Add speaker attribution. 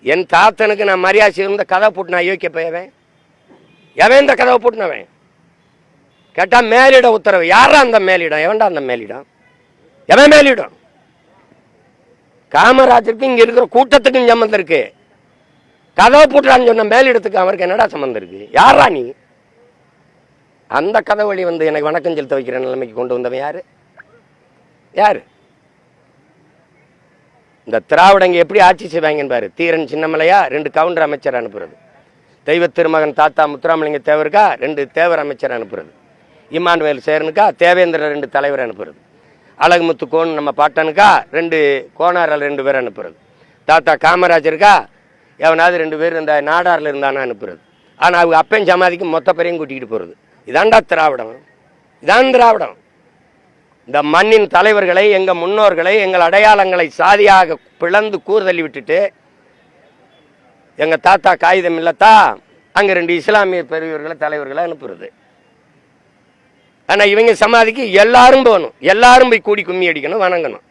Speaker 1: என் தாத்தனுக்கு நான் மரியாதை இருந்த கதை போட்டு நான் யோக்கிய போயவன் எவன் இந்த கதவை போட்டுனவன் கேட்டா மேலிட உத்தரவு. யாரா அந்த மேலிடம்? எவன்டா அந்த மேலிடம்? எவன் மேலிடம்? காமராஜருக்கு இங்க இருக்கிற கூட்டத்துக்கும் சம்பந்தம் இருக்கு. கதவை போட்டுறான்னு சொன்ன மேலிடத்துக்கு அவருக்கு என்னடா சம்பந்தம் இருக்கு? யாரா நீ? அந்த கதை வழி வந்து எனக்கு வணக்கம் செலுத்த வைக்கிற நிலைமைக்கு கொண்டு வந்தவன் யாரு? யாரு? இந்த திராவிடங்க எப்படி ஆட்சி செய்வாங்கன்னு பாரு. தீரன் சின்னமலையா 2 கவுண்டர் அமைச்சர் அனுப்புறது, தெய்வ திருமகன் தாத்தா முத்துராமலிங்க தேவருக்கா 2 தேவர் அமைச்சர் அனுப்புறது, இமானுவேல் சேரனுக்கா தேவேந்திர 2 தலைவர் அனுப்புறது, அழகுமுத்து கோன் நம்ம பாட்டனுக்கா 2 கோனாரில் 2 பேர் அனுப்புறது, தாத்தா காமராஜருக்கா எவனாவது 2 பேர் இந்த நாடாரில் இருந்தானா அனுப்புறது. ஆனால் அவங்க அப்பையும் சமாதிக்கு மொத்த பேரையும் கூட்டிகிட்டு போகிறது. இதாண்டா திராவிடம். இதான் திராவிடம். இந்த மண்ணின் தலைவர்களை, எங்கள் முன்னோர்களை, எங்கள் அடையாளங்களை சாதியாக பிளந்து கூறுதள்ளி விட்டுட்டு எங்கள் தாத்தா காகிதம் இல்லத்தா அங்கே 2 இஸ்லாமிய பெரியவர்களை தலைவர்களை அனுப்புறது. ஆனால் இவங்க சமாதிக்கு எல்லாரும் போகணும், எல்லாரும் போய் கூடி கும்மி அடிக்கணும், வணங்கணும்.